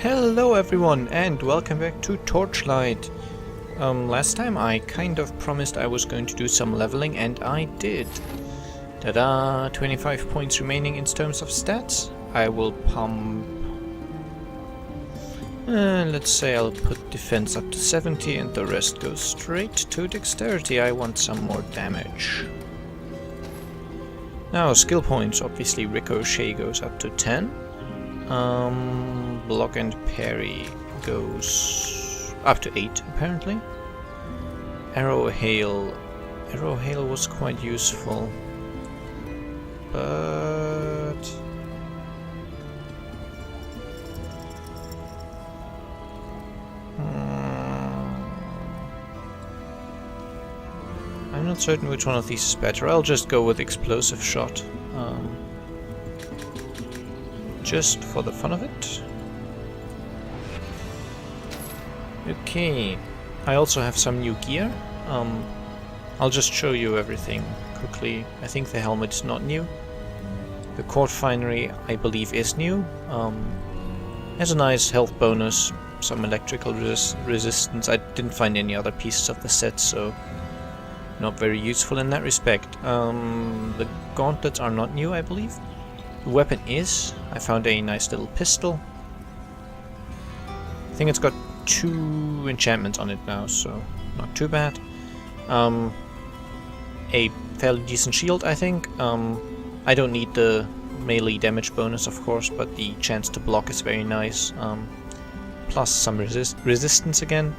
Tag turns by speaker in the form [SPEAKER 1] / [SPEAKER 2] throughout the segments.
[SPEAKER 1] Hello everyone and welcome back to Torchlight. Last time I kind of promised I was going to do some leveling and I did. Ta-da! 25 points remaining in terms of stats. I will pump... let's say I'll put defense up to 70 and the rest goes straight to dexterity. I want some more damage. Now skill points, obviously Ricochet goes up to 10. Block and parry goes up to 8 apparently. Arrow hail was quite useful, but I'm not certain which one of these is better. I'll just go with explosive shot. Just for the fun of it. Okay, I also have some new gear. I'll just show you everything quickly. I think the helmet is not new. The cord finery, I believe, is new. Has a nice health bonus, some electrical resistance. I didn't find any other pieces of the set, so not very useful in that respect. The gauntlets are not new, I believe. The weapon is. I found a nice little pistol. I think it's got 2 enchantments on it now, so not too bad. A fairly decent shield, I think. I don't need the melee damage bonus, of course, but the chance to block is very nice. Plus some resistance again.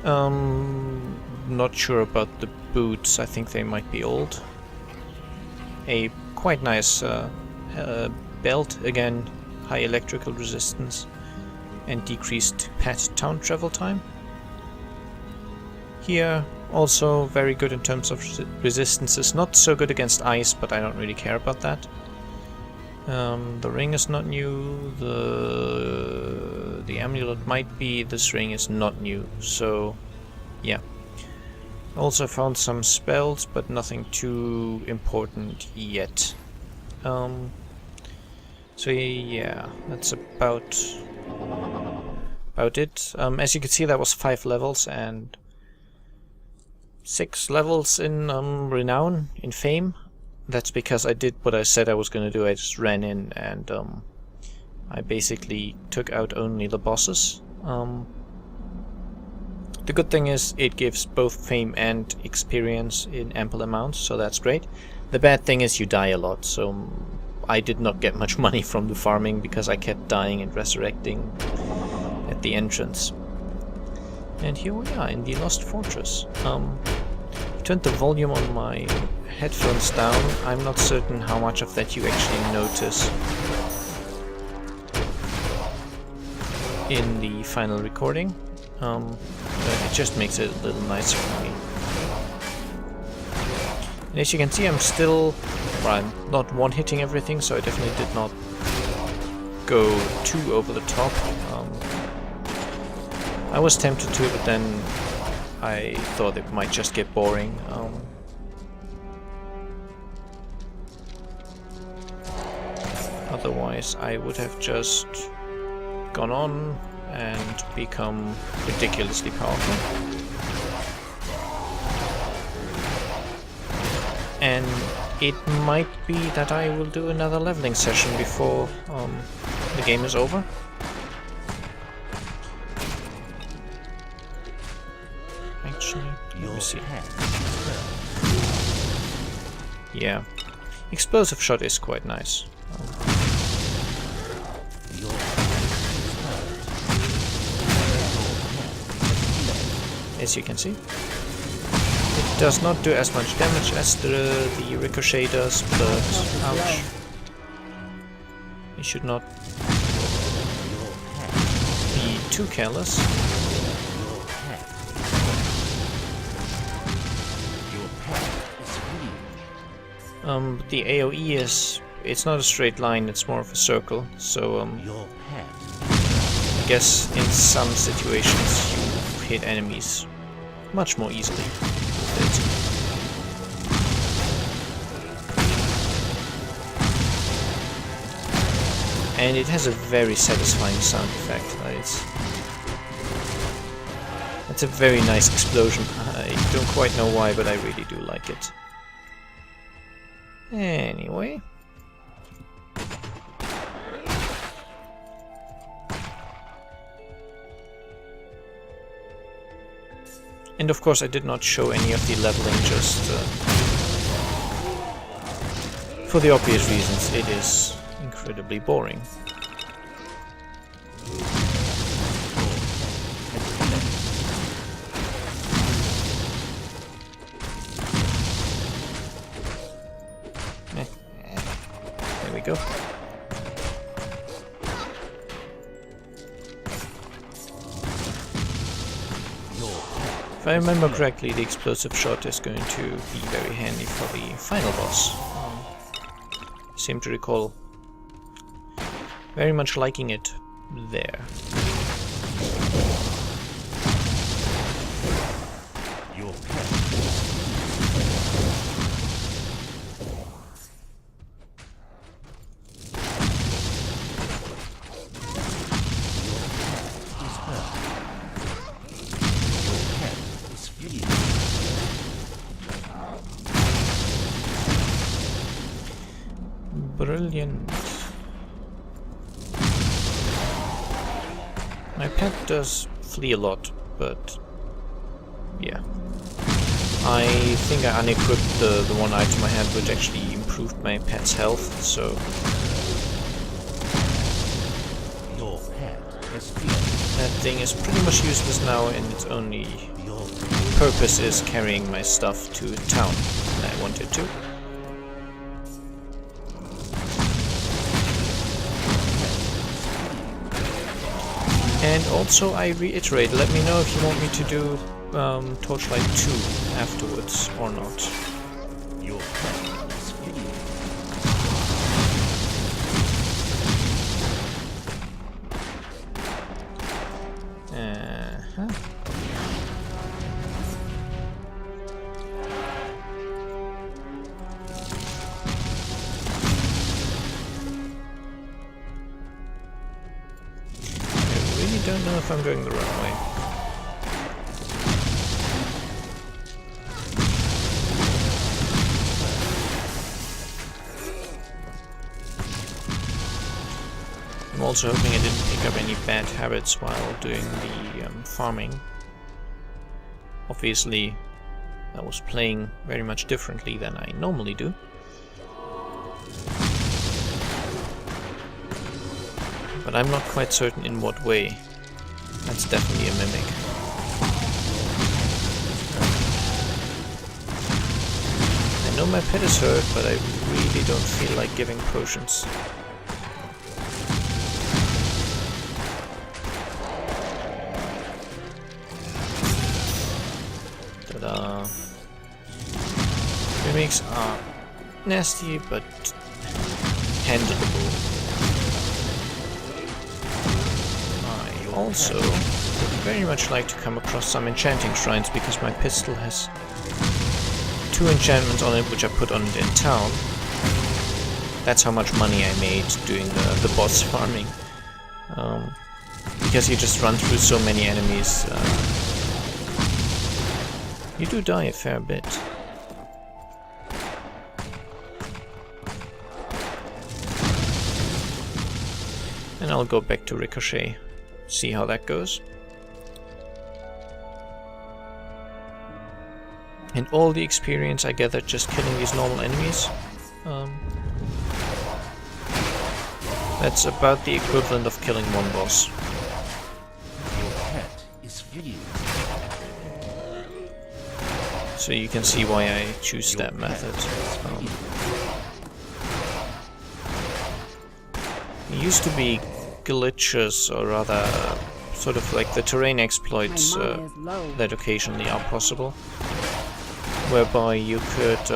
[SPEAKER 1] Not sure about the boots. I think they might be old. A quite nice belt, again, high electrical resistance and decreased pet town travel time. Here, also very good in terms of resistances, not so good against ice, but I don't really care about that. The ring is not new, the amulet might be, this ring is not new, so yeah. Also found some spells, but nothing too important yet. So yeah, that's about it. As you can see, that was 5 levels and 6 levels in renown, in fame. That's because I did what I said I was going to do. I just ran in and I basically took out only the bosses. The good thing is it gives both fame and experience in ample amounts, so that's great. The bad thing is you die a lot, so I did not get much money from the farming because I kept dying and resurrecting at the entrance. And here we are in the Lost Fortress. Turned the volume on my headphones down. I'm not certain how much of that you actually notice in the final recording. But it just makes it a little nicer for me. And as you can see, I'm still... well, I'm not one-hitting everything, so I definitely did not go too over the top. I was tempted to, but then I thought it might just get boring. Otherwise, I would have just gone on and become ridiculously powerful. And it might be that I will do another leveling session before the game is over. Actually, let me see. Yeah, explosive shot is quite nice. As you can see, it does not do as much damage as the ricochet does, but ouch. You should not be too careless. The AoE is, it's not a straight line, it's more of a circle, so I guess in some situations you hit enemies much more easily. And it has a very satisfying sound effect. It's a very nice explosion. I don't quite know why, but I really do like it. Anyway. And of course I did not show any of the leveling, just for the obvious reasons. It is incredibly boring. There we go. If I remember correctly, the explosive shot is going to be very handy for the final boss. I seem to recall very much liking it there.
[SPEAKER 2] Your pet.
[SPEAKER 1] Brilliant. My pet does flee a lot, but yeah. I think I unequipped the one item I had, which actually improved my pet's health, so...
[SPEAKER 2] Your pet is
[SPEAKER 1] that thing is pretty much useless now, and its only purpose is carrying my stuff to town when I want it to. And also, I reiterate, let me know if you want me to do Torchlight 2 afterwards or not.
[SPEAKER 2] Your pet is
[SPEAKER 1] I don't know if I'm going the wrong way. I'm also hoping I didn't pick up any bad habits while doing the farming. Obviously, I was playing very much differently than I normally do. But I'm not quite certain in what way. That's definitely a mimic. I know my pet is hurt, but I really don't feel like giving potions. Ta-da! Mimics are nasty, but handleable. Also, would very much like to come across some enchanting shrines, because my pistol has 2 enchantments on it, which I put on it in town. That's how much money I made doing the boss farming. Because you just run through so many enemies, you do die a fair bit. And I'll go back to Ricochet. See how that goes. And all the experience I gathered just killing these normal enemies, that's about the equivalent of killing one boss.
[SPEAKER 2] Your pet is free.
[SPEAKER 1] So you can see why I choose that method. It used to be glitches, or rather sort of like the terrain exploits that occasionally are possible, whereby you could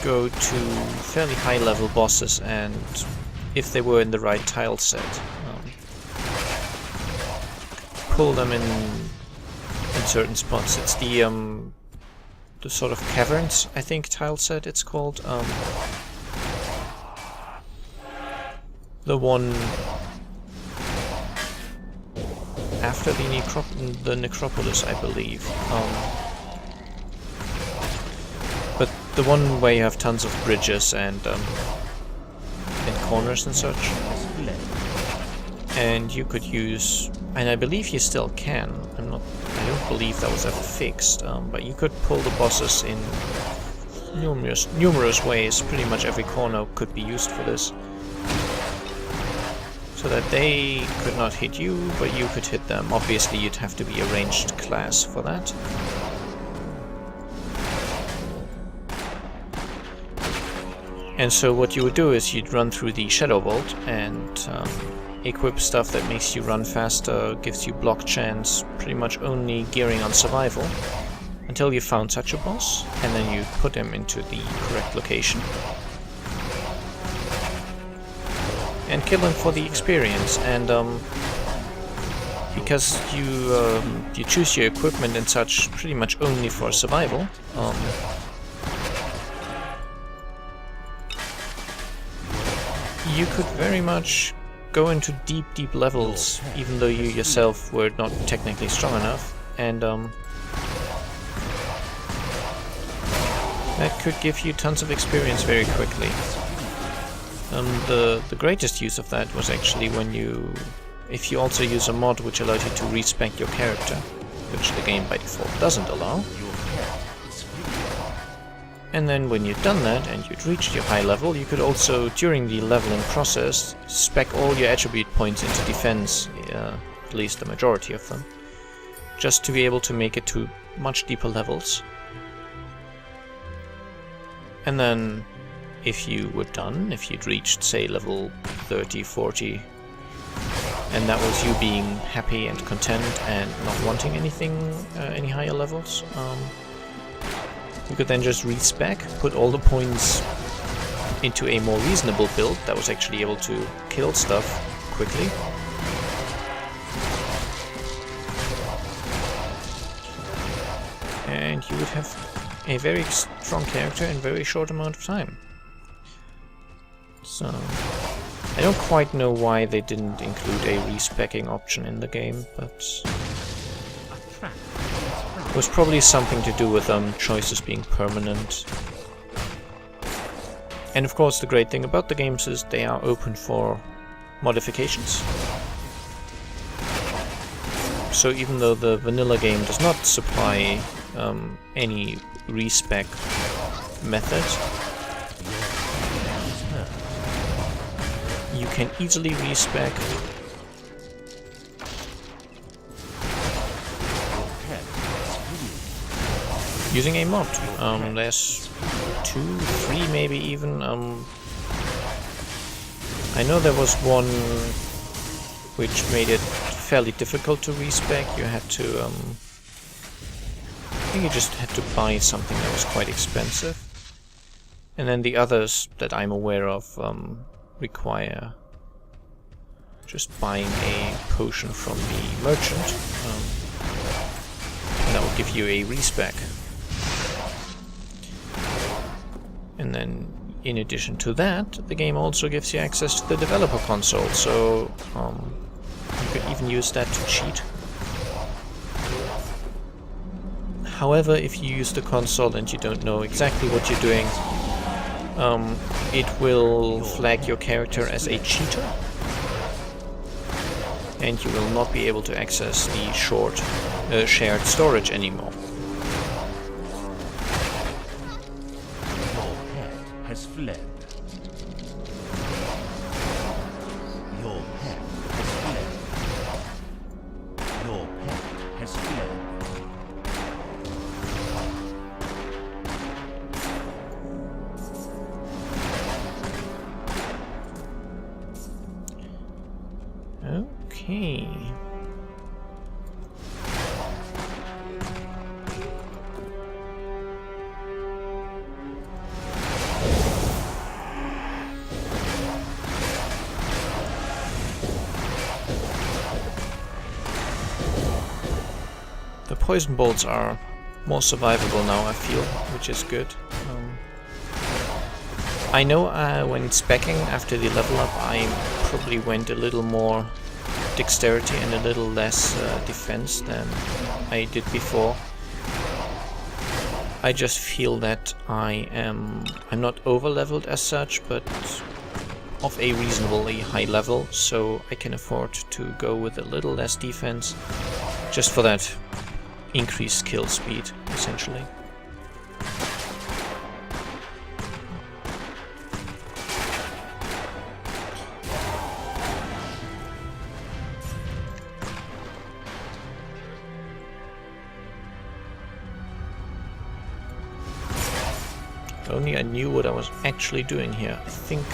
[SPEAKER 1] go to fairly high level bosses, and if they were in the right tile set, pull them in certain spots. It's the sort of caverns, I think, tile set it's called. the one after the necropolis, I believe. But the one where you have tons of bridges and corners and such. And you could use, and I believe you still can. I don't believe that was ever fixed. But you could pull the bosses in numerous ways. Pretty much every corner could be used for this. So that they could not hit you, but you could hit them. Obviously, you'd have to be a ranged class for that. And so what you would do is you'd run through the Shadow Vault and equip stuff that makes you run faster, gives you block chance, pretty much only gearing on survival, until you found such a boss, and then you put him into the correct location. And kill him for the experience, and because you choose your equipment and such pretty much only for survival, you could very much go into deep levels, even though you yourself were not technically strong enough, and that could give you tons of experience very quickly. The greatest use of that was actually if you also use a mod which allows you to respec your character, which the game by default doesn't allow. And then when you'd done that and you'd reached your high level, you could also, during the leveling process, spec all your attribute points into defense, at least the majority of them, just to be able to make it to much deeper levels. And then, if you were done, if you'd reached, say, level 30, 40, and that was you being happy and content and not wanting anything, any higher levels, you could then just respec, put all the points into a more reasonable build that was actually able to kill stuff quickly. And you would have a very strong character in a very short amount of time. So, I don't quite know why they didn't include a respecking option in the game, but it was probably something to do with choices being permanent. And of course the great thing about the games is they are open for modifications. So even though the vanilla game does not supply any respec method, you can easily respec using a mod. There's 2, 3 maybe even. I know there was one which made it fairly difficult to respec. You had to, I think you just had to buy something that was quite expensive. And then the others that I'm aware of require just buying a potion from the merchant. And that will give you a respec. And then, in addition to that, the game also gives you access to the developer console, so you could even use that to cheat. However, if you use the console and you don't know exactly what you're doing, it will flag your character as a cheater, and you will not be able to access the shared storage anymore.
[SPEAKER 2] Has fled. Your pet has fled. Your pet has fled.
[SPEAKER 1] Okay. The poison bolts are more survivable now, I feel, which is good. I know when speccing after the level up, I'm probably went a little more dexterity and a little less defense than I did before. I just feel that I'm not over leveled as such, but of a reasonably high level, so I can afford to go with a little less defense just for that increased kill speed, essentially. If only I knew what I was actually doing here. I think...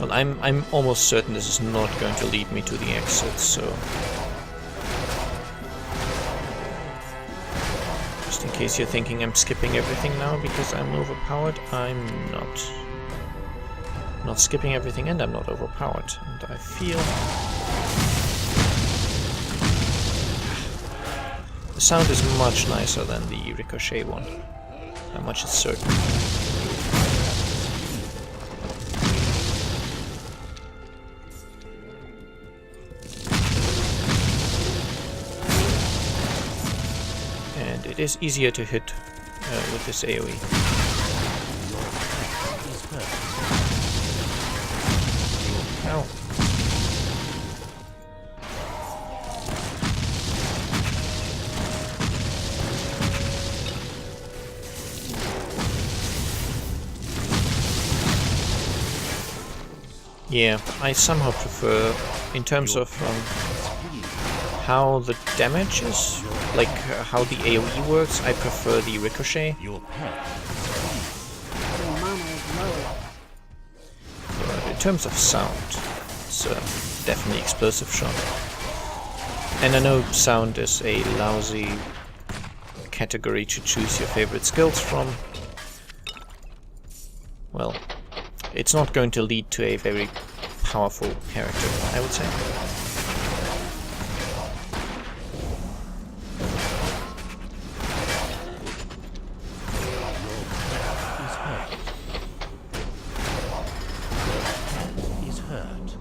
[SPEAKER 1] Well, I'm almost certain this is not going to lead me to the exit, so... Just in case you're thinking I'm skipping everything now because I'm overpowered, I'm not. Not skipping everything and I'm not overpowered. And I feel... The sound is much nicer than the Ricochet one. How much is certain. And it is easier to hit with this AoE. Ow. Yeah, I somehow prefer, in terms of how the damage is, like how the AoE works, I prefer the Ricochet. But in terms of sound, it's definitely Explosive Shot. And I know sound is a lousy category to choose your favorite skills from. Well, it's not going to lead to a very powerful character, I would say.
[SPEAKER 2] He's hurt.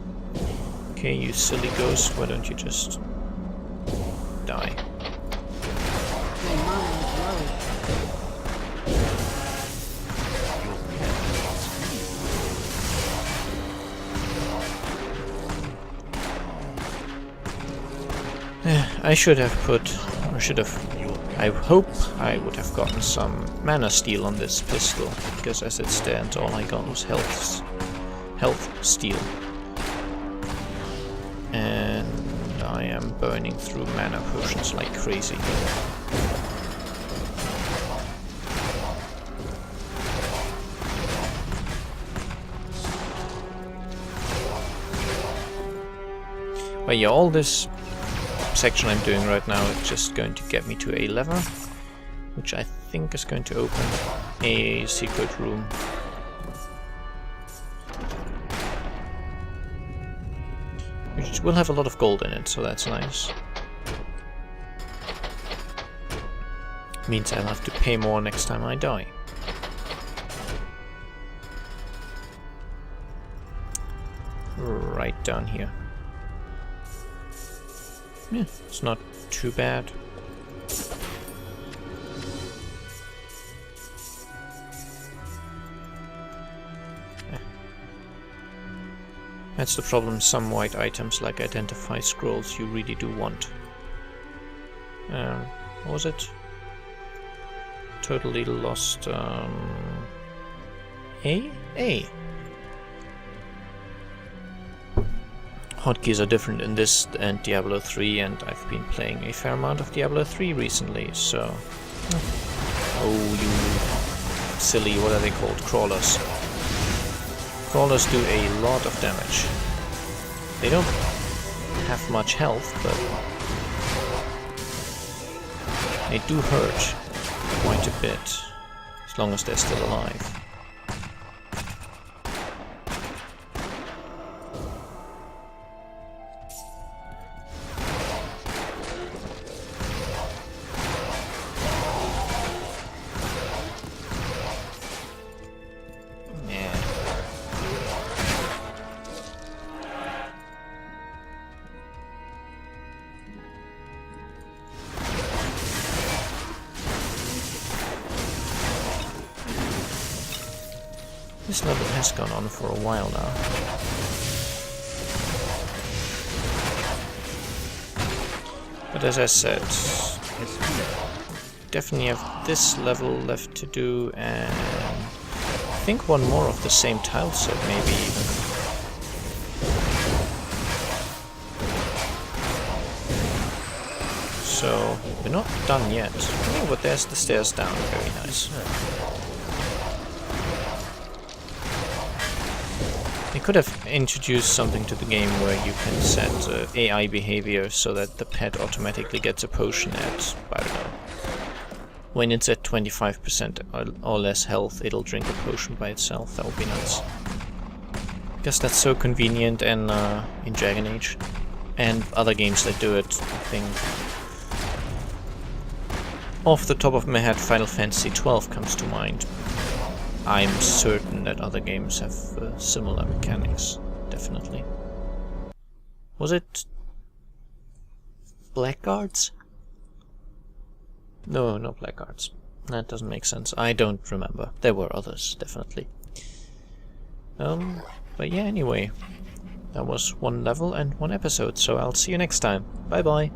[SPEAKER 1] Okay, you silly ghost, why don't you just die? I should have I hope I would have gotten some mana steal on this pistol, because as it stands all I got was health steal. And I am burning through mana potions like crazy. But yeah, all this section I'm doing right now is just going to get me to a lever, which I think is going to open a secret room. Which will have a lot of gold in it, so that's nice. Means I'll have to pay more next time I die. Right down here. Yeah, it's not too bad. That's the problem, some white items like identify scrolls you really do want. What was it? Totally lost A? Hotkeys are different in this and Diablo 3, and I've been playing a fair amount of Diablo 3 recently, so... Oh, you silly, what are they called? Crawlers. Crawlers do a lot of damage. They don't have much health, but they do hurt quite a bit, as long as they're still alive. This level has gone on for a while now. But as I said, definitely have this level left to do, and I think one more of the same tile set, maybe even. So, we're not done yet. Oh, but there's the stairs down, very nice. They could have introduced something to the game where you can set AI behavior so that the pet automatically gets a potion at, I don't know, when it's at 25% or less health, it'll drink a potion by itself. That would be nice. I guess that's so convenient and in Dragon Age. And other games that do it, I think. Off the top of my head, Final Fantasy XII comes to mind. I'm certain that other games have similar mechanics, definitely. Was it Blackguards? No, not Blackguards. That doesn't make sense. I don't remember. There were others, definitely. But yeah, anyway. That was one level and one episode, so I'll see you next time. Bye bye!